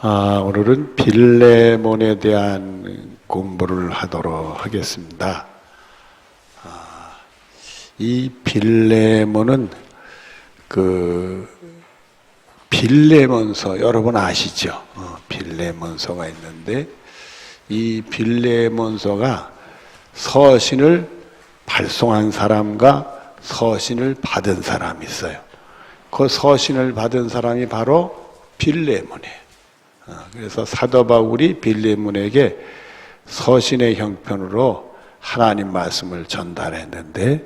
오늘은 빌레몬에 대한 공부를 하도록 하겠습니다. 이 빌레몬은 빌레몬서 여러분 아시죠? 빌레몬서가 있는데 이 빌레몬서가 서신을 발송한 사람과 서신을 받은 사람이 있어요. 그 서신을 받은 사람이 바로 빌레몬이에요. 그래서 사도 바울이 빌레몬에게 서신의 형편으로 하나님 말씀을 전달했는데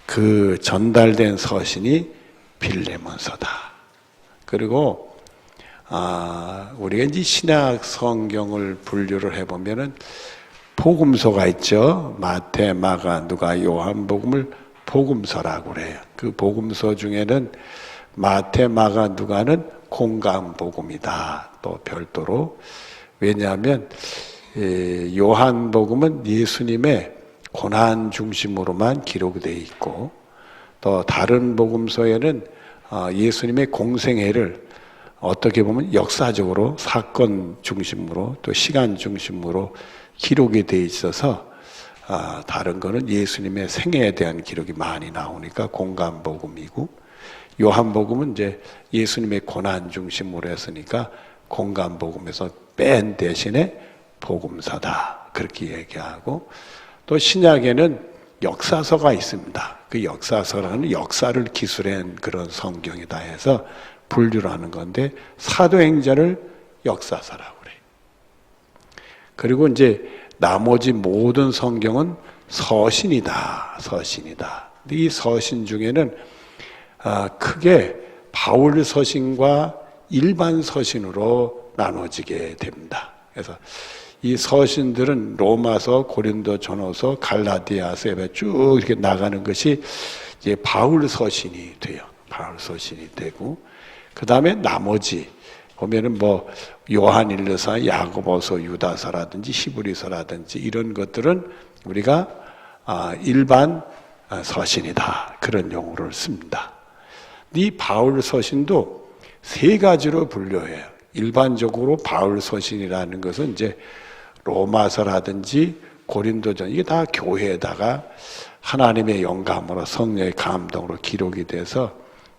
그 전달된 서신이 빌레몬서다. 그리고 우리가 이제 신약 성경을 분류를 해보면은 복음서가 있죠. 마태, 마가, 누가, 요한복음을 복음서라고 그래요. 그 복음서 중에는 마태, 마가, 누가는 공감복음이다. 또 별도로. 왜냐하면 요한복음은 예수님의 고난 중심으로만 기록되어 있고 또 다른 복음서에는 예수님의 공생애를 어떻게 보면 역사적으로 사건 중심으로 또 시간 중심으로 기록이 되어 있어서 다른 거는 예수님의 생애에 대한 기록이 많이 나오니까 공감복음이고 요한복음은 이제 예수님의 고난 중심으로 했으니까 공감복음에서 뺀 대신에 복음서다. 그렇게 얘기하고 또 신약에는 역사서가 있습니다. 그 역사서라는 역사를 기술한 그런 성경이다 해서 분류를 하는 건데 사도행전을 역사서라고 그래요. 그리고 이제 나머지 모든 성경은 서신이다. 서신이다. 근데 이 서신 중에는 크게 바울 서신과 일반 서신으로 나눠지게 됩니다. 그래서 이 서신들은 로마서, 고린도 전후서, 갈라디아서 쭉 이렇게 나가는 것이 이제 바울 서신이 돼요. 바울 서신이 되고 그 다음에 나머지 보면은 요한일서서, 야고보서, 유다서라든지 히브리서라든지 이런 것들은 우리가 일반 서신이다. 그런 용어를 씁니다. 이 바울 서신도 세 가지로 분류해요. 일반적으로 바울 서신이라는 것은 이제 로마서라든지 고린도전 이게 다 교회에다가 하나님의 영감으로 성령의 감동으로 기록이 돼서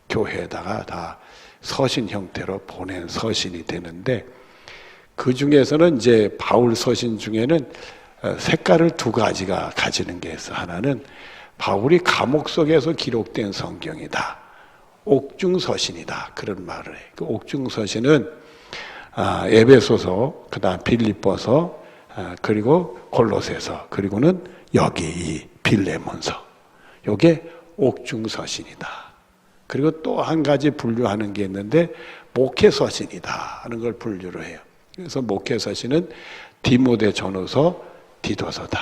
교회에다가 다 서신 형태로 보낸 서신이 되는데 그 중에서는 이제 바울 서신 중에는 색깔을 두 가지가 가지는 게 있어. 하나는 바울이 감옥 속에서 기록된 성경이다. 옥중서신이다. 그런 말을 해요. 그 옥중서신은 에베소서, 그다음 빌립보서, 그리고 골로새서, 그리고는 여기 이 빌레몬서. 요게 옥중서신이다. 그리고 또 한 가지 분류하는 게 있는데 목회서신이다 하는 걸 분류를 해요. 그래서 목회서신은 디모데 전후서, 디도서다.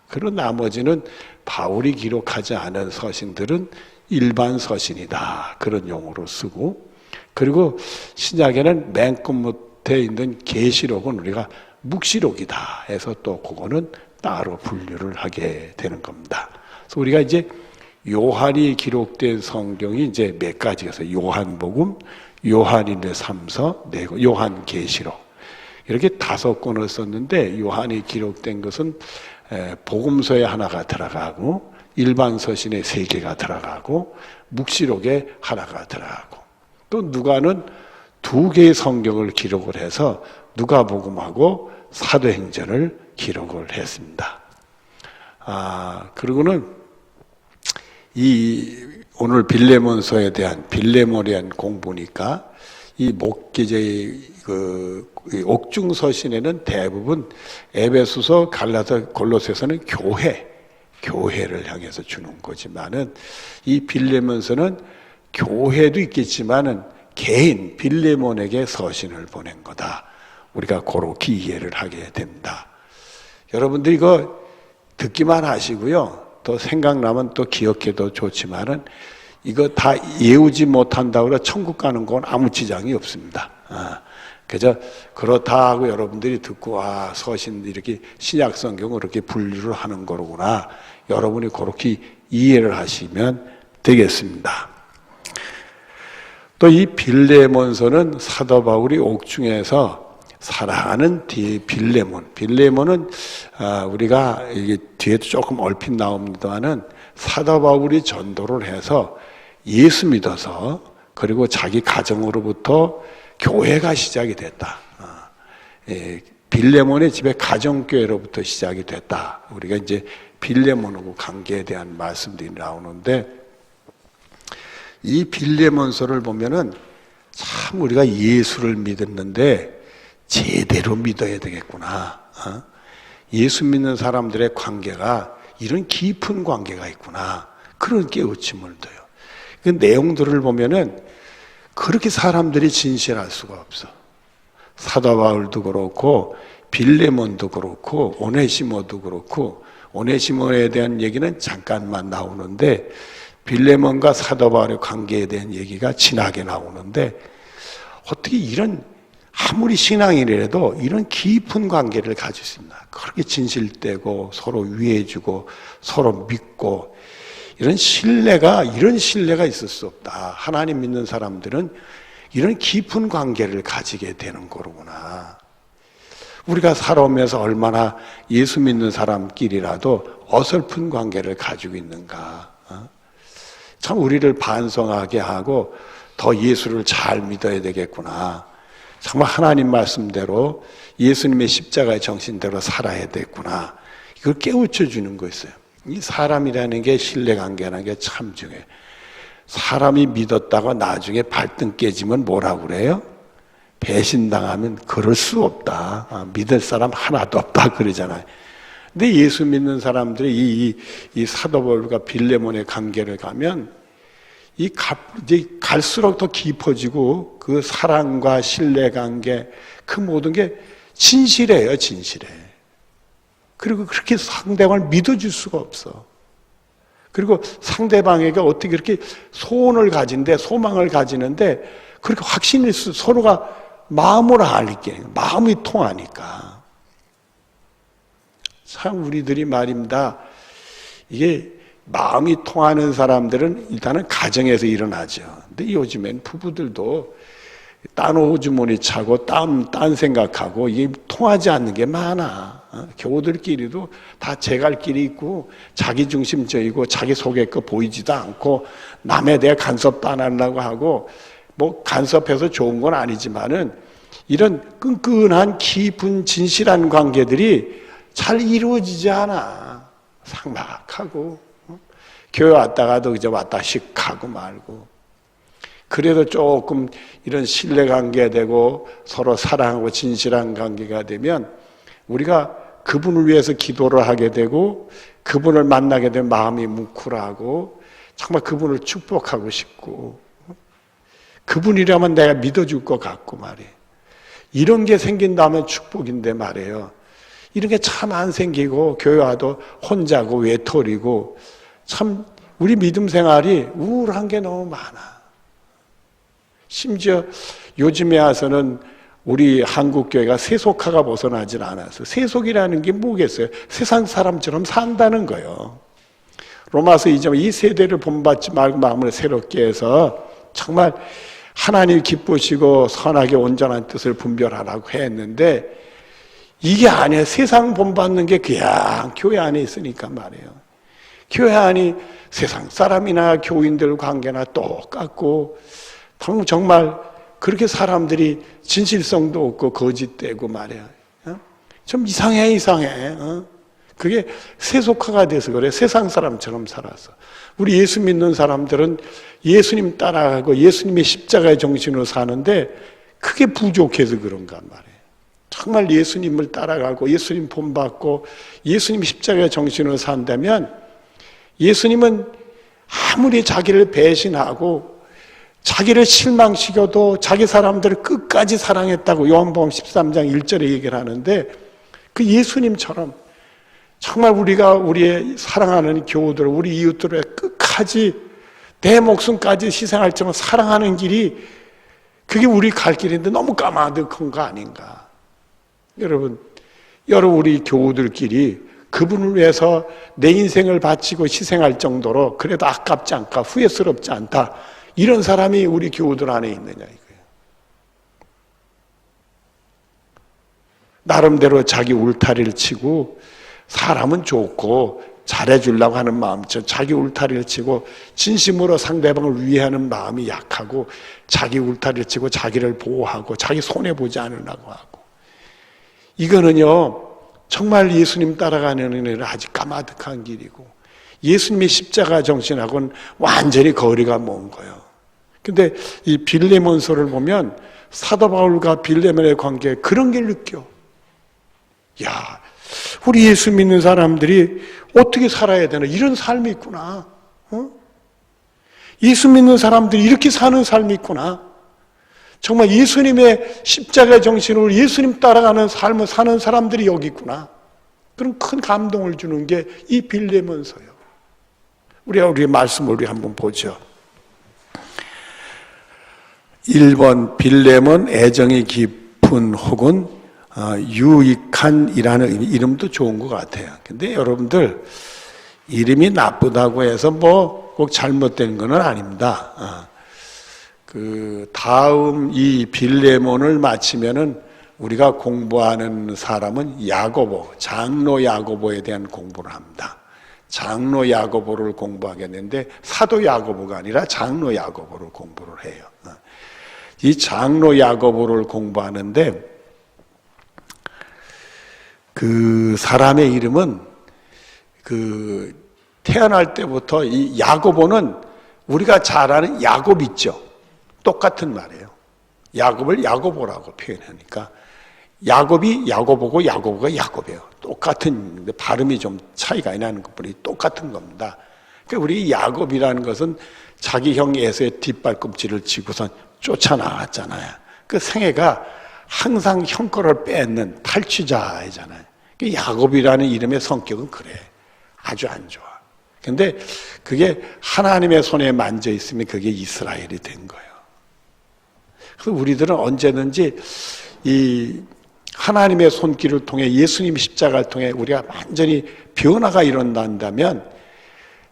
그리고 나머지는 바울이 기록하지 않은 서신들은 일반 서신이다. 그런 용어로 쓰고 그리고 신약에는 맨 끝에 있는 계시록은 우리가 묵시록이다 해서 또 그거는 따로 분류를 하게 되는 겁니다. 그래서 우리가 이제 요한이 기록된 성경이 이제 몇 가지가 있어요. 요한복음, 요한일서서, 요한계시록 이렇게 5권을 썼는데 요한이 기록된 것은 복음서에 하나가 들어가고 일반 서신에 3개가 들어가고 묵시록에 하나가 들어가고 또 누가는 2개의 성경을 기록을 해서 누가복음하고 사도행전을 기록을 했습니다. 그리고는 오늘 빌레몬서에 대한 빌레몬에 대한 공부니까 이 옥중서신에는 대부분 에베소서, 갈라서, 골로새서는 교회를 향해서 주는 거지만은 이 빌레몬서는 교회도 있겠지만은 개인 빌레몬에게 서신을 보낸 거다. 우리가 그렇게 이해를 하게 됩니다. 여러분들 이거 듣기만 하시고요. 또 생각나면 또 기억해도 좋지만은 이거 다 외우지 못한다고 해서 천국 가는 건 아무 지장이 없습니다. 그저 그렇다 하고 여러분들이 듣고 서신 이렇게 신약 성경을 이렇게 분류를 하는 거로구나. 여러분이 그렇게 이해를 하시면 되겠습니다. 또 이 빌레몬서는 사도 바울이 옥중에서 사랑하는 빌레몬은 우리가 이게 뒤에도 조금 얼핏 나옵니다만은 사도 바울이 전도를 해서 예수 믿어서 그리고 자기 가정으로부터 교회가 시작이 됐다. 빌레몬의 집에 가정교회로부터 시작이 됐다. 우리가 이제 빌레몬하고 관계에 대한 말씀들이 나오는데 이 빌레몬서를 보면은 참 우리가 예수를 믿었는데 제대로 믿어야 되겠구나. 예수 믿는 사람들의 관계가 이런 깊은 관계가 있구나. 그런 깨우침을 둬요. 그 내용들을 보면은 그렇게 사람들이 진실할 수가 없어. 사도 바울도 그렇고 빌레몬도 그렇고 오네시모도 그렇고 오네시모에 대한 얘기는 잠깐만 나오는데 빌레몬과 사도 바울의 관계에 대한 얘기가 진하게 나오는데 어떻게 이런 아무리 신앙이라도 이런 깊은 관계를 가질 수 있나. 그렇게 진실되고 서로 위해주고 서로 믿고 이런 신뢰가 있을 수 없다. 하나님 믿는 사람들은 이런 깊은 관계를 가지게 되는 거로구나. 우리가 살아오면서 얼마나 예수 믿는 사람끼리라도 어설픈 관계를 가지고 있는가. 참 우리를 반성하게 하고 더 예수를 잘 믿어야 되겠구나. 정말 하나님 말씀대로 예수님의 십자가의 정신대로 살아야 되겠구나. 이걸 깨우쳐 주는 거였어요. 이 사람이라는 게 신뢰관계라는 게 참 중요해요. 사람이 믿었다가 나중에 발등 깨지면 뭐라고 그래요? 배신당하면 그럴 수 없다. 믿을 사람 하나도 없다 그러잖아요. 근데 예수 믿는 사람들이 이 사도 바울과 빌레몬의 관계를 가면 이제 갈수록 더 깊어지고 그 사랑과 신뢰관계 그 모든 게 진실해요, 진실해. 그리고 그렇게 상대방을 믿어줄 수가 없어. 그리고 상대방에게 어떻게 그렇게 소원을 가진데 소망을 가지는데 그렇게 확신이 있어. 서로가 마음을 알게 마음이 통하니까. 참 우리들이 말입니다. 이게 마음이 통하는 사람들은 일단은 가정에서 일어나죠. 근데 요즘엔 부부들도 딴 호주머니 차고 딴 생각하고 이게 통하지 않는 게 많아. 교우들끼리도 다 제 갈 길이 있고 자기중심적이고 자기 속에 거 보이지도 않고 남에 대해 간섭도 안 하려고 하고 뭐 간섭해서 좋은 건 아니지만은 이런 끈끈한 깊은 진실한 관계들이 잘 이루어지지 않아. 삭막하고 교회 왔다가도 이제 왔다씩 하고 말고. 그래도 조금 이런 신뢰관계 되고 서로 사랑하고 진실한 관계가 되면 우리가 그분을 위해서 기도를 하게 되고 그분을 만나게 되면 마음이 뭉클하고 정말 그분을 축복하고 싶고 그분이라면 내가 믿어줄 것 같고 말이에요. 이런 게 생긴다면 축복인데 말이에요. 이런 게 참 안 생기고 교회 와도 혼자고 외톨이고 참 우리 믿음 생활이 우울한 게 너무 많아. 심지어 요즘에 와서는 우리 한국교회가 세속화가 벗어나질 않아서 세속이라는 게 뭐겠어요? 세상 사람처럼 산다는 거예요. 로마서 2장 이 세대를 본받지 말고 마음을 새롭게 해서 정말 하나님 기쁘시고 선하게 온전한 뜻을 분별하라고 했는데 이게 아니에요. 세상 본받는 게 그냥 교회 안에 있으니까 말이에요. 교회 안이 세상 사람이나 교인들 관계나 똑같고 정말 그렇게 사람들이 진실성도 없고 거짓되고 말이야. 좀 이상해. 그게 세속화가 돼서 그래. 세상 사람처럼 살아서. 우리 예수 믿는 사람들은 예수님 따라가고 예수님의 십자가의 정신으로 사는데 그게 부족해서 그런가 말이에요. 정말 예수님을 따라가고 예수님 본받고 예수님 십자가의 정신으로 산다면 예수님은 아무리 자기를 배신하고 자기를 실망시켜도 자기 사람들을 끝까지 사랑했다고 요한복음 13장 1절에 얘기를 하는데 그 예수님처럼 정말 우리가 우리의 사랑하는 교우들, 우리 이웃들을 끝까지 내 목숨까지 희생할 정도로 사랑하는 길이 그게 우리 갈 길인데 너무 까마득한 거 아닌가. 여러분 우리 교우들끼리 그분을 위해서 내 인생을 바치고 희생할 정도로 그래도 아깝지 않다, 후회스럽지 않다. 이런 사람이 우리 교우들 안에 있느냐 이거예요. 나름대로 자기 울타리를 치고 사람은 좋고 잘해주려고 하는 마음처럼 자기 울타리를 치고 진심으로 상대방을 위해하는 마음이 약하고 자기 울타리를 치고 자기를 보호하고 자기 손해보지 않으려고 하고, 이거는요 정말 예수님 따라가는 일은 아주 까마득한 길이고 예수님의 십자가 정신하고는 완전히 거리가 먼 거예요. 근데 이 빌레몬서를 보면 사도 바울과 빌레몬의 관계에 그런 걸 느껴. 야, 우리 예수 믿는 사람들이 어떻게 살아야 되나, 이런 삶이 있구나. 예수 믿는 사람들이 이렇게 사는 삶이 있구나. 정말 예수님의 십자가 정신으로 예수님 따라가는 삶을 사는 사람들이 여기 있구나. 그런 큰 감동을 주는 게 이 빌레몬서예요. 우리의 말씀을 우리 한번 보죠. 1번 빌레몬, 애정이 깊은 혹은 유익한이라는 이름도 좋은 것 같아요. 근데 여러분들 이름이 나쁘다고 해서 뭐 꼭 잘못된 건 아닙니다. 그 다음 이 빌레몬을 마치면은 우리가 공부하는 사람은 야고보, 장로 야고보에 대한 공부를 합니다. 장로 야고보를 공부하게 되는데 사도 야고보가 아니라 장로 야고보를 공부를 해요. 이 장로 야고보를 공부하는데 그 사람의 이름은 그 태어날 때부터 이 야고보는 우리가 잘 아는 야곱 있죠. 똑같은 말이에요. 야곱을 야고보라고 표현하니까 야곱이 야고보고 야고보가 야곱이에요. 똑같은, 발음이 좀 차이가 나는 것뿐이 똑같은 겁니다. 그러니까 우리 야곱이라는 것은 자기 형 에서의 뒷발꿈치를 치고선 쫓아나왔잖아요. 그 생애가 항상 형 거를 뺏는 탈취자이잖아요. 야곱이라는 이름의 성격은 그래. 아주 안 좋아. 근데 그게 하나님의 손에 만져 있으면 그게 이스라엘이 된 거예요. 그래서 우리들은 언제든지 이 하나님의 손길을 통해 예수님 십자가를 통해 우리가 완전히 변화가 일어난다면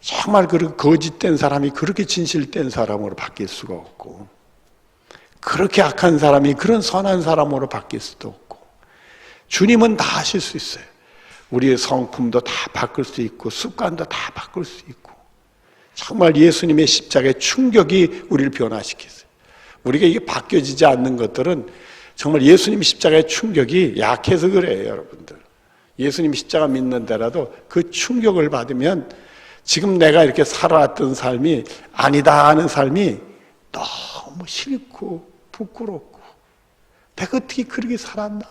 정말 그 거짓된 사람이 그렇게 진실된 사람으로 바뀔 수가 없고, 그렇게 악한 사람이 그런 선한 사람으로 바뀔 수도 없고, 주님은 다 하실 수 있어요. 우리의 성품도 다 바꿀 수 있고 습관도 다 바꿀 수 있고, 정말 예수님의 십자가의 충격이 우리를 변화시켰어요. 우리가 이게 바뀌어지지 않는 것들은 정말 예수님 십자가의 충격이 약해서 그래요, 여러분들. 예수님 십자가 믿는데라도 그 충격을 받으면 지금 내가 이렇게 살아왔던 삶이 아니다 하는 삶이 너무 싫고 부끄럽고, 내가 어떻게 그렇게 살았나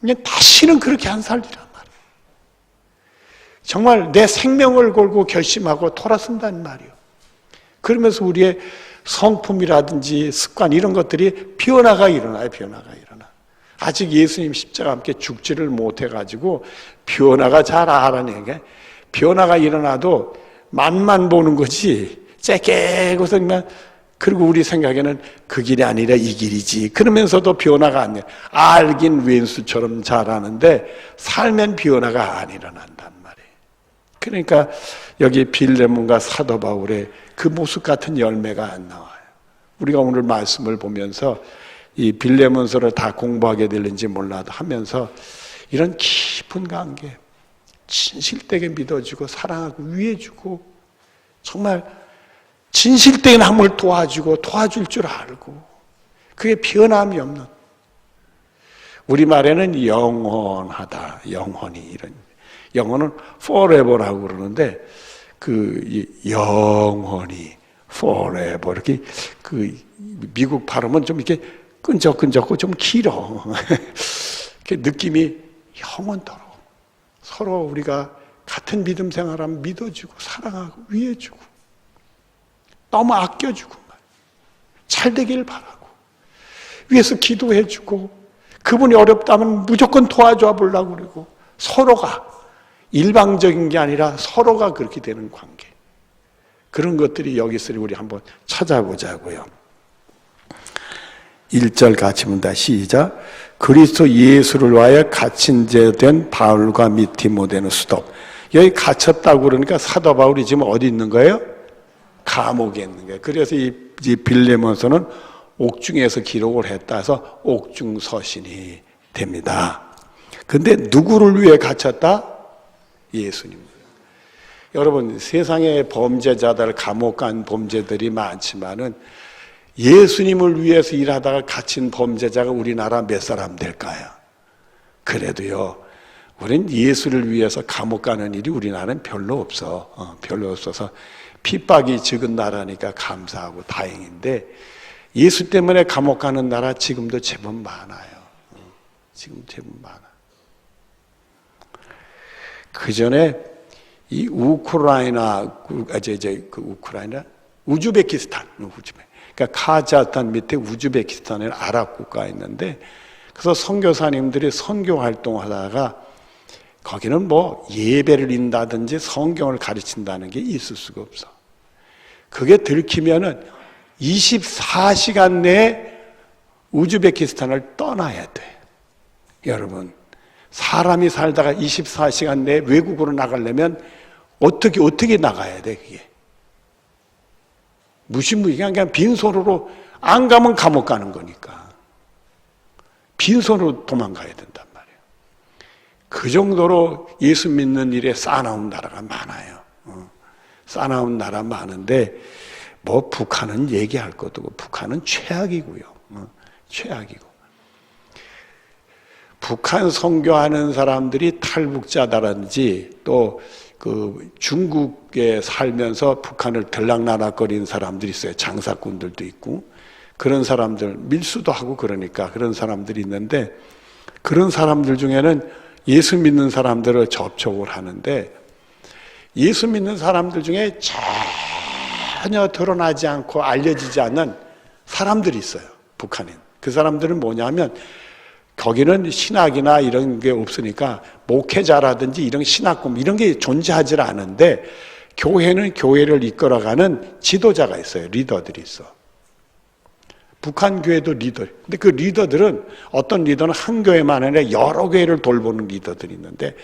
그냥 다시는 그렇게 안 살리란 말이에요. 정말 내 생명을 걸고 결심하고 돌아선다는 말이에요. 그러면서 우리의 성품이라든지 습관 이런 것들이 변화가 일어나요. 변화가 일어나. 아직 예수님 십자가와 함께 죽지를 못해가지고 변화가 잘 알아내는 게, 변화가 일어나도 맛만 보는 거지 째깨고서 그냥, 그리고 우리 생각에는 그 길이 아니라 이 길이지 그러면서도 변화가 안 돼. 알긴 왼수처럼 잘하는데 살면 변화가 안 일어난단 말이에요. 그러니까 여기 빌레몬과 사도 바울의 그 모습 같은 열매가 안 나와요. 우리가 오늘 말씀을 보면서 이 빌레몬서를 다 공부하게 될는지 몰라도 하면서 이런 깊은 관계, 진실되게 믿어주고 사랑하고 위해주고, 정말 진실된 남을 도와줄 줄 알고, 그게 변함이 없는, 우리말에는 영원하다, 영원히, 이런, 영원은 forever라고 그러는데 그 영원히 forever 이렇게, 그 미국 발음은 좀 이렇게 끈적끈적고 좀 길어. 느낌이 영원토록 서로 우리가 같은 믿음 생활하면 믿어주고 사랑하고 위해주고 너무 아껴주고 잘 되길 바라고 위해서 기도해주고, 그분이 어렵다면 무조건 도와줘 보려고 그러고, 서로가 일방적인 게 아니라 서로가 그렇게 되는 관계, 그런 것들이 여기 있으니 우리 한번 찾아보자고요. 1절 같이 본다. 시작. 그리스도 예수를 위하여 갇힌 자 된 바울과 및 디모데는 수도. 여기 갇혔다고 그러니까 사도 바울이 지금 어디 있는 거예요? 감옥에 있는 거예요. 그래서 이 빌레몬서는 옥중에서 기록을 했다 해서 옥중서신이 됩니다. 근데 누구를 위해 갇혔다? 예수님. 여러분, 세상에 범죄자들, 감옥 간 범죄들이 많지만은 예수님을 위해서 일하다가 갇힌 범죄자가 우리나라 몇 사람 될까요? 그래도요, 우린 예수를 위해서 감옥 가는 일이 우리나라는 별로 없어. 별로 없어서 핍박이 적은 나라니까 감사하고 다행인데, 예수 때문에 감옥 가는 나라 지금도 제법 많아요. 지금 제법 많아. 그 전에 이 우크라이나, 우즈베키스탄, 그러니까 카자흐스탄 밑에 우즈베키스탄에 아랍 국가가 있는데, 그래서 선교사님들이 선교 활동하다가 거기는 뭐 예배를 인다든지 성경을 가르친다는 게 있을 수가 없어. 그게 들키면은 24시간 내에 우즈베키스탄을 떠나야 돼. 여러분, 사람이 살다가 24시간 내에 외국으로 나가려면 어떻게 나가야 돼, 그게? 무시무시한 그냥 빈손으로 안 가면 감옥 가는 거니까. 빈손으로 도망가야 된단 말이에요. 그 정도로 예수 믿는 일에 싸나운 나라가 많아요. 싸나운 나라 많은데 뭐 북한은 얘기할 것도 없고 북한은 최악이고요. 최악이고. 북한 선교하는 사람들이 탈북자다든지 또 그 중국에 살면서 북한을 들락날락거리는 사람들이 있어요. 장사꾼들도 있고 그런 사람들 밀수도 하고 그러니까 그런 사람들이 있는데 그런 사람들 중에는 예수 믿는 사람들을 접촉을 하는데 예수 믿는 사람들 중에 전혀 드러나지 않고 알려지지 않는 사람들이 있어요. 북한인. 그 사람들은 뭐냐면 거기는 신학이나 이런 게 없으니까 목회자라든지 이런 신학금 이런 게 존재하지 않은데 교회는 교회를 이끌어가는 지도자가 있어요. 리더들이 있어. 북한 교회도 리더. 근데 그 리더들은 어떤 리더는 한 교회만 아니라 여러 교회를 돌보는 리더들이 있는데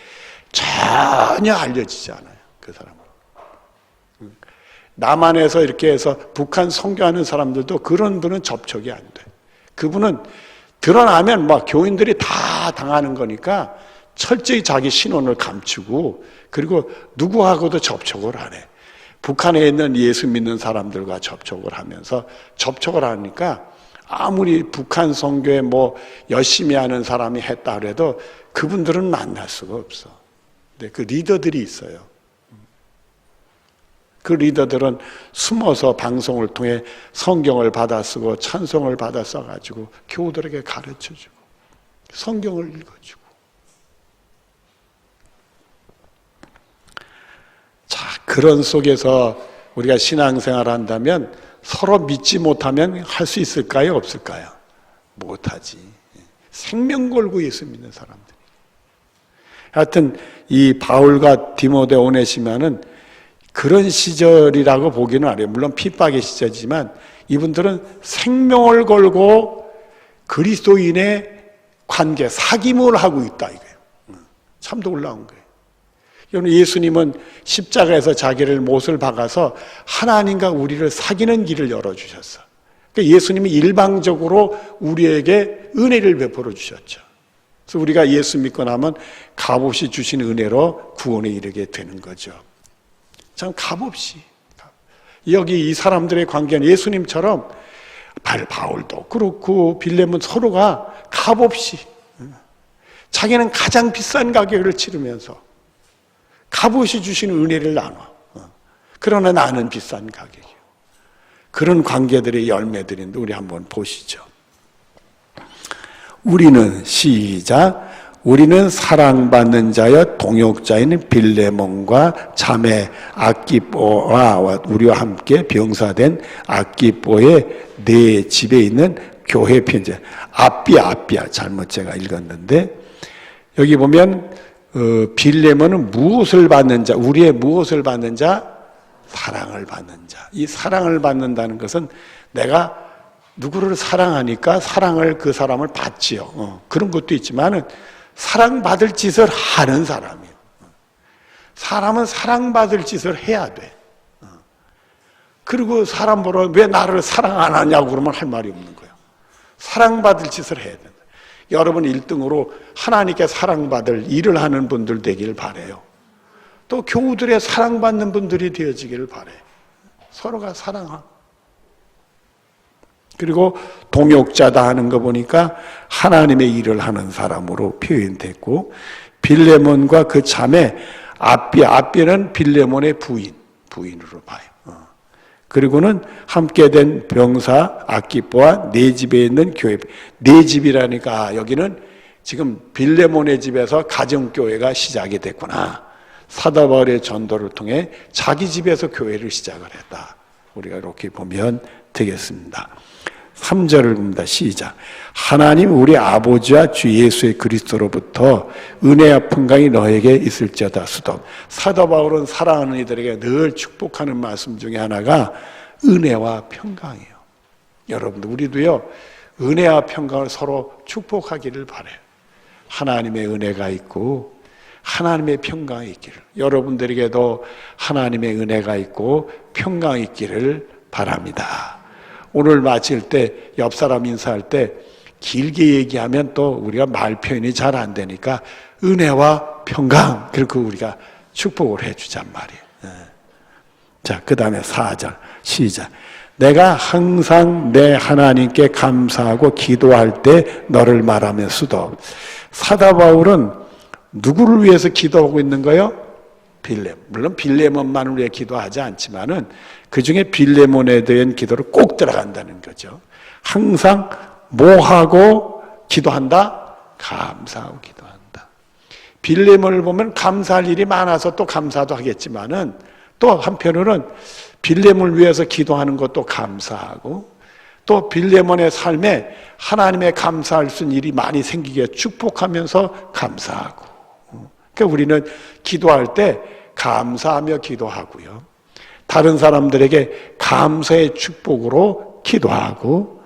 전혀 알려지지 않아요. 그 사람은. 남한에서 이렇게 해서 북한 선교하는 사람들도 그런 분은 접촉이 안 돼. 그분은 드러나면 막 교인들이 다 당하는 거니까 철저히 자기 신원을 감추고 그리고 누구하고도 접촉을 안 해. 북한에 있는 예수 믿는 사람들과 접촉을 하면서 접촉을 하니까 아무리 북한 선교에 뭐 열심히 하는 사람이 했다 그래도 그분들은 만날 수가 없어. 근데 그 리더들이 있어요. 그 리더들은 숨어서 방송을 통해 성경을 받아 쓰고 찬송을 받아 써가지고 교우들에게 가르쳐주고 성경을 읽어주고. 자, 그런 속에서 우리가 신앙생활을 한다면 서로 믿지 못하면 할 수 있을까요? 없을까요? 못하지. 생명 걸고 예수 믿는 사람들. 하여튼 이 바울과 디모데 오네시모는 그런 시절이라고 보기는 어려워요. 물론 핍박의 시절이지만 이분들은 생명을 걸고 그리스도인의 관계, 사귐을 하고 있다 이거예요. 참 놀라운 거예요. 여러분, 예수님은 십자가에서 자기를 못을 박아서 하나님과 우리를 사귀는 길을 열어주셨어. 그러니까 예수님이 일방적으로 우리에게 은혜를 베풀어 주셨죠. 그래서 우리가 예수 믿고 나면 값없이 주신 은혜로 구원에 이르게 되는 거죠. 참 값없이. 여기 이 사람들의 관계는 예수님처럼 바울도 그렇고 빌레몬 서로가 값없이 자기는 가장 비싼 가격을 치르면서 값없이 주시는 은혜를 나눠. 그러나 나는 비싼 가격이요. 그런 관계들의 열매들인데 우리 한번 보시죠. 우리는 시작. 우리는 사랑받는 자여 동역자인 빌레몬과 자매 아키뽀와 우리와 함께 병사된 아키뽀의 내 집에 있는 교회 편지. 아삐아 잘못 제가 읽었는데 여기 보면 빌레몬은 무엇을 받는 자? 우리의 무엇을 받는 자? 사랑을 받는 자. 이 사랑을 받는다는 것은 내가 누구를 사랑하니까 사랑을 그 사람을 받지요. 그런 것도 있지만은 사랑받을 짓을 하는 사람이에요. 사람은 사랑받을 짓을 해야 돼. 그리고 사람 보러 왜 나를 사랑 안 하냐고 그러면 할 말이 없는 거예요. 사랑받을 짓을 해야 된다. 여러분 1등으로 하나님께 사랑받을 일을 하는 분들 되길 바라요. 또 교우들의 사랑받는 분들이 되어지기를 바라요. 서로가 사랑하고. 그리고 동역자다 하는 거 보니까 하나님의 일을 하는 사람으로 표현됐고, 빌레몬과 그 자매 아비는 빌레몬의 부인으로 봐요. 그리고는 함께 된 병사 아키포와 네 집에 있는 교회. 네 집이라니까 여기는 지금 빌레몬의 집에서 가정교회가 시작이 됐구나. 사도 바울의 전도를 통해 자기 집에서 교회를 시작을 했다. 우리가 이렇게 보면 되겠습니다. 3절을 봅니다. 시작. 하나님 우리 아버지와 주 예수의 그리스도로부터 은혜와 평강이 너에게 있을지어다. 수도. 사도 바울은 사랑하는 이들에게 늘 축복하는 말씀 중에 하나가 은혜와 평강이에요. 여러분들 우리도요 은혜와 평강을 서로 축복하기를 바라요. 하나님의 은혜가 있고 하나님의 평강이 있기를, 여러분들에게도 하나님의 은혜가 있고 평강이 있기를 바랍니다. 오늘 마칠 때 옆 사람 인사할 때 길게 얘기하면 또 우리가 말 표현이 잘 안 되니까 은혜와 평강 그렇게 우리가 축복을 해주잔 말이에요. 자, 그 다음에 4절 시작. 내가 항상 내 하나님께 감사하고 기도할 때 너를 말하며 수도. 사도 바울은 누구를 위해서 기도하고 있는 거예요? 빌레몬. 물론 빌레몬만을 위해 기도하지 않지만은 그 중에 빌레몬에 대한 기도를 꼭 들어간다는 거죠. 항상 뭐 하고 기도한다? 감사하고 기도한다. 빌레몬을 보면 감사할 일이 많아서 또 감사도 하겠지만은 또 한편으로는 빌레몬을 위해서 기도하는 것도 감사하고 또 빌레몬의 삶에 하나님의 감사할 수 있는 일이 많이 생기게 축복하면서 감사하고. 그러니까 우리는 기도할 때 감사하며 기도하고요. 다른 사람들에게 감사의 축복으로 기도하고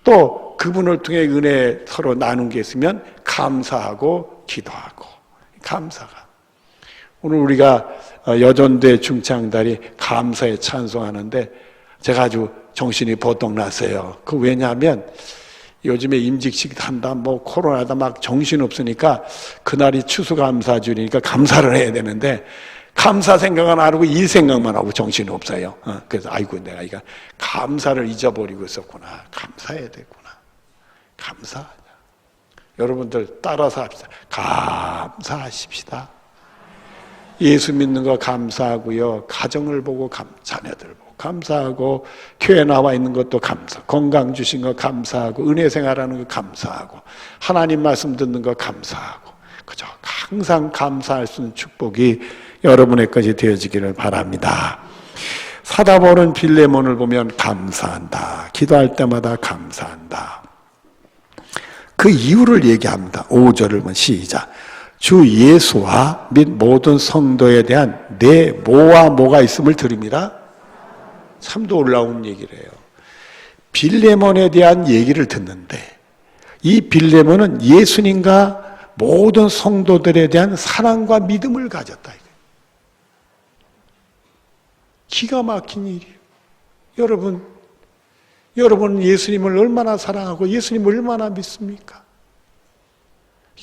또 그분을 통해 은혜 서로 나눈 게 있으면 감사하고 기도하고. 감사가. 오늘 우리가 여전대 중창단이 감사에 찬송하는데 제가 아주 정신이 보통 났어요. 그 왜냐하면 요즘에 임직식 한다, 뭐 코로나다 막 정신 없으니까 그날이 추수감사주니까 감사를 해야 되는데 감사 생각은 안 하고 일 생각만 하고 정신이 없어요. 그래서 아이고 내가 이거 감사를 잊어버리고 있었구나. 감사해야 되구나. 감사하자. 여러분들 따라서 합시다. 감사하십시다. 예수 믿는 거 감사하고요. 가정을 보고 자녀들 보고 감사하고 교회 나와 있는 것도 감사. 건강 주신 거 감사하고 은혜 생활하는 거 감사하고 하나님 말씀 듣는 거 감사하고 그죠? 항상 감사할 수 있는 축복이 여러분의 것이 되어지기를 바랍니다. 사도 바울은 빌레몬을 보면 감사한다. 기도할 때마다 감사한다. 그 이유를 얘기합니다. 5절을 보면 시작. 주 예수와 및 모든 성도에 대한 내 뭐와 뭐가 있음을 들음이라. 참도 올라온 얘기를 해요. 빌레몬에 대한 얘기를 듣는데 이 빌레몬은 예수님과 모든 성도들에 대한 사랑과 믿음을 가졌다. 기가 막힌 일이에요. 여러분 예수님을 얼마나 사랑하고 예수님을 얼마나 믿습니까?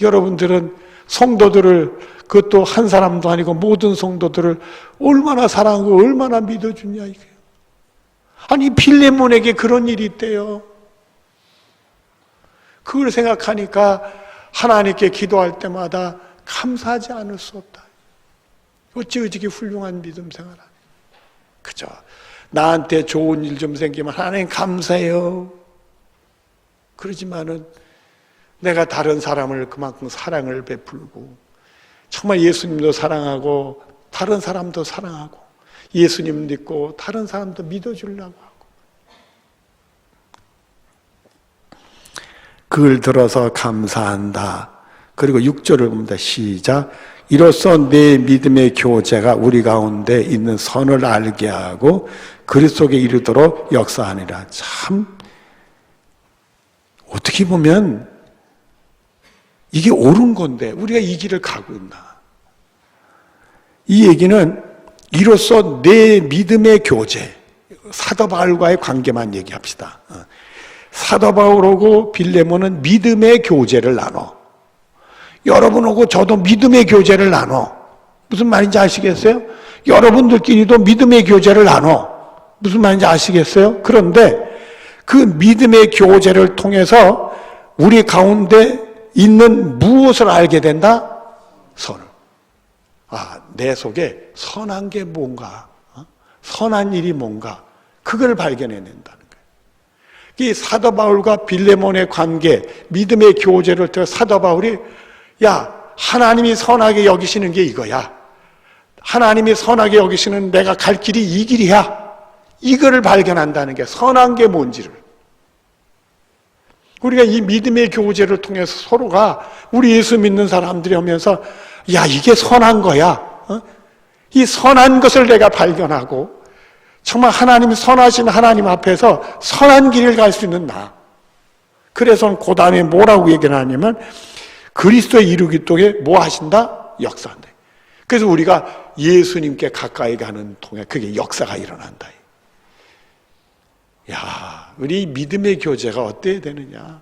여러분들은 성도들을, 그것도 한 사람도 아니고 모든 성도들을 얼마나 사랑하고 얼마나 믿어주냐 이거예요. 아니 빌레몬에게 그런 일이 있대요. 그걸 생각하니까 하나님께 기도할 때마다 감사하지 않을 수 없다. 어찌 훌륭한 믿음 생활하네. 그죠? 나한테 좋은 일 좀 생기면 하나님 감사해요. 그러지만은 내가 다른 사람을 그만큼 사랑을 베풀고 정말 예수님도 사랑하고 다른 사람도 사랑하고 예수님 믿고 다른 사람도 믿어주려고 하고 그걸 들어서 감사한다. 그리고 6절을 봅니다. 시작. 이로써 내 믿음의 교제가 우리 가운데 있는 선을 알게 하고 그리스도에 이르도록 역사하니라. 참 어떻게 보면 이게 옳은 건데 우리가 이 길을 가고 있나. 이 얘기는 이로써 내 믿음의 교제, 사도 바울과의 관계만 얘기합시다. 사도 바울하고 빌레몬은 믿음의 교제를 나눠. 여러분하고 저도 믿음의 교제를 나눠. 무슨 말인지 아시겠어요? 여러분들끼리도 믿음의 교제를 나눠. 무슨 말인지 아시겠어요? 그런데 그 믿음의 교제를 통해서 우리 가운데 있는 무엇을 알게 된다? 선을. 내 속에 선한 게 뭔가, 선한 일이 뭔가, 그걸 발견해낸다는 거예요. 이 사도 바울과 빌레몬의 관계, 믿음의 교제를 통해 사도 바울이 하나님이 선하게 여기시는 게 이거야. 하나님이 선하게 여기시는 내가 갈 길이 이 길이야. 이거를 발견한다는 게 선한 게 뭔지를. 우리가 이 믿음의 교제를 통해서 서로가 우리 예수 믿는 사람들이 오면서 이게 선한 거야. 이 선한 것을 내가 발견하고 정말 하나님이 선하신 하나님 앞에서 선한 길을 갈 수 있는 나. 그래서 그 다음에 뭐라고 얘기를 하냐면 그리스도의 이루기 통해 뭐 하신다? 역사한다. 그래서 우리가 예수님께 가까이 가는 통해 그게 역사가 일어난다. 우리 믿음의 교제가 어때야 되느냐?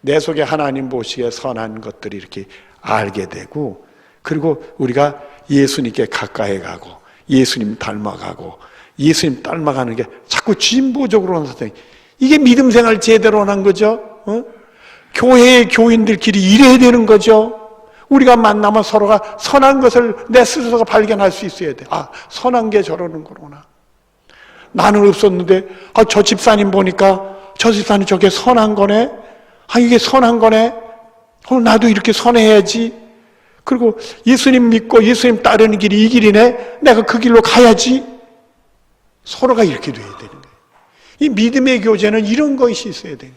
내 속에 하나님 보시기에 선한 것들이 이렇게 알게 되고, 그리고 우리가 예수님께 가까이 가고 예수님 닮아가고 예수님 닮아가는 게 자꾸 진보적으로 하는 사람이, 이게 믿음 생활 제대로 한 거죠. 교회의 교인들끼리 이래야 되는 거죠. 우리가 만나면 서로가 선한 것을 내 스스로가 발견할 수 있어야 돼. 선한 게 저러는 거구나. 나는 없었는데 저 집사님 보니까 저 집사님 저게 선한 거네. 이게 선한 거네. 나도 이렇게 선해야지. 그리고 예수님 믿고 예수님 따르는 길이 이 길이네. 내가 그 길로 가야지. 서로가 이렇게 돼야 되는 거예요. 이 믿음의 교제는 이런 것이 있어야 돼요.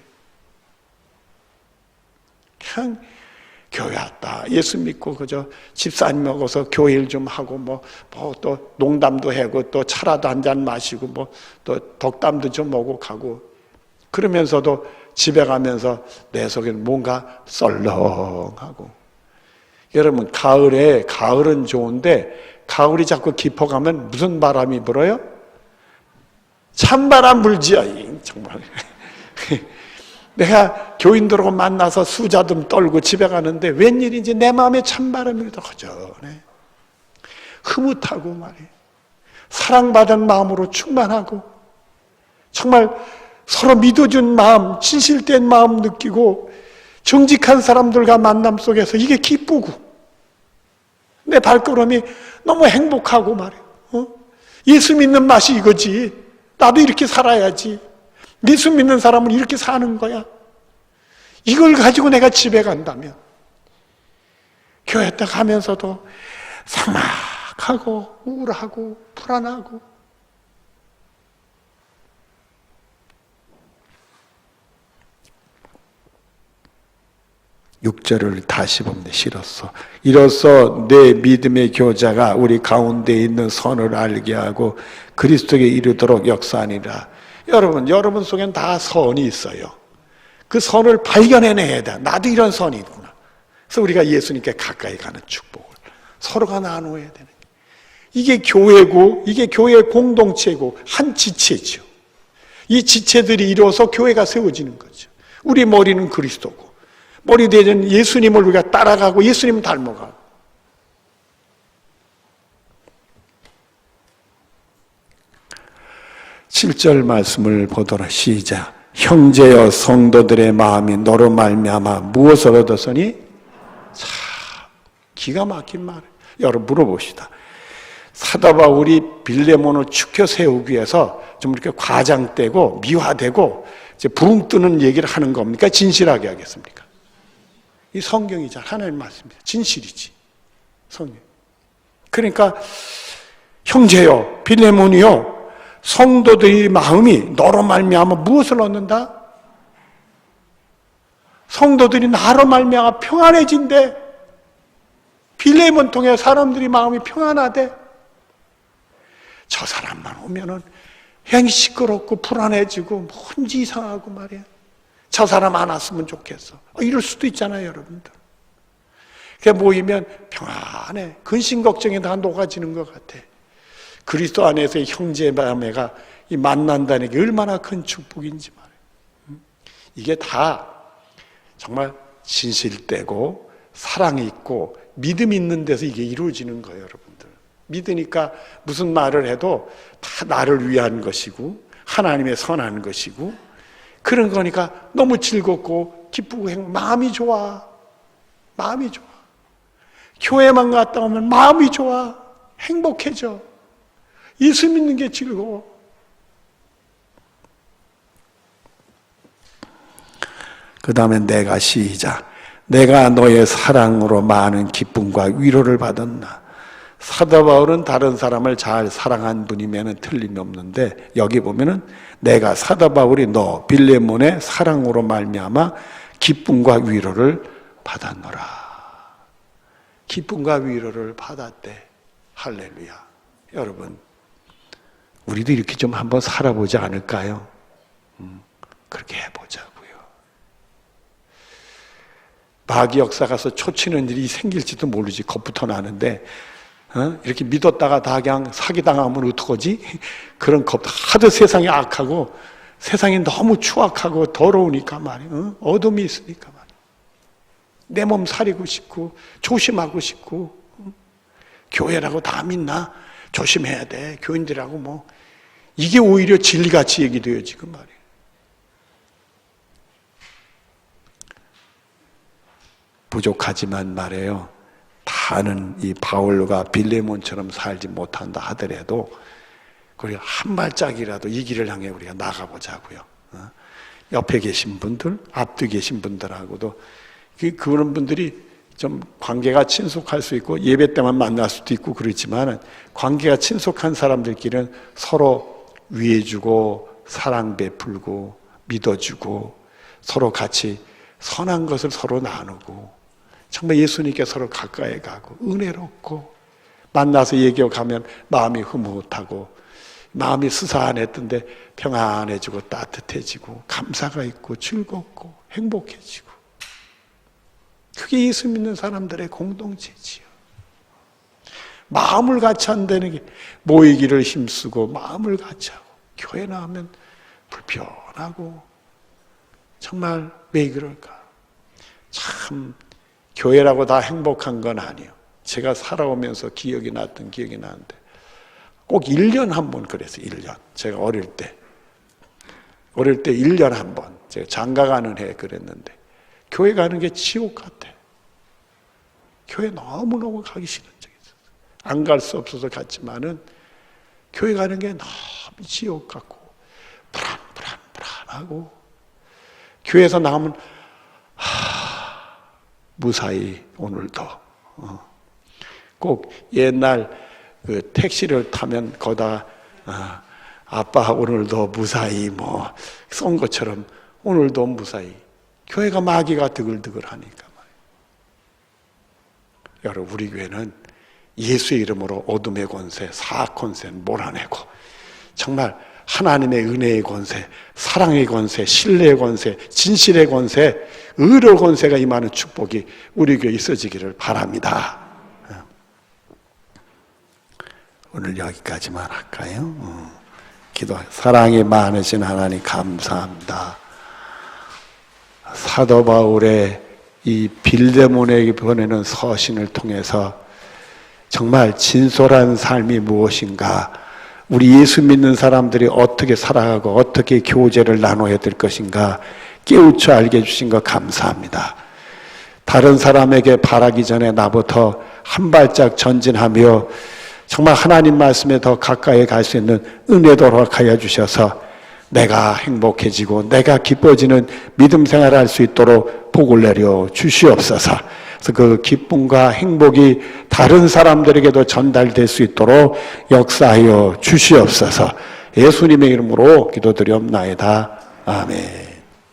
그냥 교회 왔다. 예수 믿고 그저 집사님 먹어서 교회 일 좀 하고 또 농담도 하고 또 차라도 한 잔 마시고 또 덕담도 좀 오고 가고, 그러면서도 집에 가면서 내 속에는 뭔가 썰렁하고. 여러분, 가을은 좋은데 가을이 자꾸 깊어가면 무슨 바람이 불어요? 찬바람 불지요. 정말. 내가 교인들하고 만나서 수다좀 떨고 집에 가는데 웬일인지 내 마음에 찬바람이 허전해. 흐뭇하고 말이에요. 사랑받은 마음으로 충만하고 정말 서로 믿어준 마음, 진실된 마음 느끼고 정직한 사람들과 만남 속에서 이게 기쁘고 내 발걸음이 너무 행복하고 말이에요. 예수 믿는 맛이 이거지. 나도 이렇게 살아야지. 예수 믿는 사람은 이렇게 사는 거야. 이걸 가지고 내가 집에 간다면 교회 딱 가면서도 삭막하고 우울하고 불안하고, 육절을 다시 보면 싫었어. 이로써 내 믿음의 교자가 우리 가운데 있는 선을 알게 하고 그리스도에 이르도록 역사하니라. 여러분 속엔 다 선이 있어요. 그 선을 발견해내야 돼. 나도 이런 선이 있구나. 그래서 우리가 예수님께 가까이 가는 축복을 서로가 나누어야 되는 거예요. 이게 교회고, 이게 교회의 공동체고 한 지체죠. 이 지체들이 이루어서 교회가 세워지는 거죠. 우리 머리는 그리스도고 머리 되는 예수님을 우리가 따라가고 예수님 닮아가고. 7절 말씀을 보도록 시작. 형제여 성도들의 마음이 너로 말미암아 무엇을 얻었으니? 참 기가 막힌 말. 여러분 물어봅시다. 사도 바울이 빌레몬을 축혀 세우기 위해서 좀 이렇게 과장되고 미화되고 이제 부흥 뜨는 얘기를 하는 겁니까? 진실하게 하겠습니까? 이 성경이자 하나님 말씀입니다. 진실이지. 성경. 그러니까 형제여 빌레몬이요 성도들의 마음이 너로 말미암아 무엇을 얻는다? 성도들이 나로 말미암아 평안해진대. 빌레몬 통해 사람들이 마음이 평안하대. 저 사람만 오면은 그냥 시끄럽고 불안해지고 뭔지 이상하고 말이야. 저 사람 안 왔으면 좋겠어. 이럴 수도 있잖아요, 여러분들. 그게 모이면 평안해. 근심 걱정이 다 녹아지는 것 같아. 그리스도 안에서의 형제자매가 이 만난다는 게 얼마나 큰 축복인지 말이에요. 이게 다 정말 진실되고 사랑이 있고 믿음이 있는 데서 이게 이루어지는 거예요, 여러분들. 믿으니까 무슨 말을 해도 다 나를 위한 것이고 하나님의 선한 것이고 그런 거니까 너무 즐겁고 기쁘고 마음이 좋아. 마음이 좋아. 교회만 갔다 오면 마음이 좋아. 행복해져. 예수 믿는 게 즐거워. 그 다음에 내가 시작. 내가 너의 사랑으로 많은 기쁨과 위로를 받았나. 사도 바울은 다른 사람을 잘 사랑한 분이면 틀림이 없는데 여기 보면은 내가 사도 바울이 너 빌레몬의 사랑으로 말미암아 기쁨과 위로를 받았노라. 기쁨과 위로를 받았대. 할렐루야. 여러분, 우리도 이렇게 좀 한번 살아보지 않을까요? 그렇게 해보자고요. 마귀 역사 가서 초치는 일이 생길지도 모르지. 겁부터 나는데 이렇게 믿었다가 다 그냥 사기당하면 어떡하지? 그런 겁. 하도 세상이 악하고 세상이 너무 추악하고 더러우니까 말이에요. 어둠이 있으니까 말이에요. 내 몸 사리고 싶고 조심하고 싶고 교회라고 다 믿나? 조심해야 돼. 교인들하고 뭐 이게 오히려 진리같이 얘기돼요 지금 말이에요. 부족하지만 말이에요. 다는 이 바울과 빌레몬처럼 살지 못한다 하더라도 우리가 한 발짝이라도 이 길을 향해 우리가 나가보자고요. 옆에 계신 분들, 앞뒤 계신 분들하고도 그런 분들이 좀 관계가 친속할 수 있고 예배 때만 만날 수도 있고 그렇지만 관계가 친속한 사람들끼리는 서로 위해주고 사랑 베풀고 믿어주고 서로 같이 선한 것을 서로 나누고 정말 예수님께 서로 가까이 가고 은혜롭고 만나서 얘기하면 마음이 흐뭇하고 마음이 스산했던데 평안해지고 따뜻해지고 감사가 있고 즐겁고 행복해지고 그게 예수 믿는 사람들의 공동체지요. 마음을 같이 한다는 게 모이기를 힘쓰고 마음을 같이 하고 교회 나오면 불편하고 정말 왜 그럴까? 참 교회라고 다 행복한 건 아니에요. 제가 살아오면서 기억이 났던 기억이 나는데 꼭 1년 한 번 그랬어요. 1년. 제가 어릴 때 1년 한 번. 제가 장가 가는 해 그랬는데 교회 가는 게 지옥 같아. 교회 너무너무 가기 싫은 적이 있었어요. 안 갈 수 없어서 갔지만은 교회 가는 게 너무 지옥 같고 불안하고 교회에서 나오면 무사히 오늘도 꼭 옛날 그 택시를 타면 거기다가 아빠 오늘도 무사히 뭐 쏜 것처럼 오늘도 무사히 교회가 마귀가 드글드글 하니까 말이에요. 여러분 우리 교회는 예수의 이름으로 어둠의 권세, 사악 권세는 몰아내고 정말 하나님의 은혜의 권세, 사랑의 권세, 신뢰의 권세, 진실의 권세, 의로 권세가 임하는 축복이 우리 교회에 있어지기를 바랍니다. 오늘 여기까지만 할까요? 기도. 사랑이 많으신 하나님 감사합니다. 사도 바울의 이 빌레몬에게 보내는 서신을 통해서 정말 진솔한 삶이 무엇인가, 우리 예수 믿는 사람들이 어떻게 살아가고 어떻게 교제를 나눠야 될 것인가 깨우쳐 알게 해주신 것 감사합니다. 다른 사람에게 바라기 전에 나부터 한 발짝 전진하며 정말 하나님 말씀에 더 가까이 갈 수 있는 은혜도 허락하여 주셔서 내가 행복해지고 내가 기뻐지는 믿음 생활을 할 수 있도록 복을 내려 주시옵소서. 그래서 그 기쁨과 행복이 다른 사람들에게도 전달될 수 있도록 역사하여 주시옵소서. 예수님의 이름으로 기도드리옵나이다. 아멘.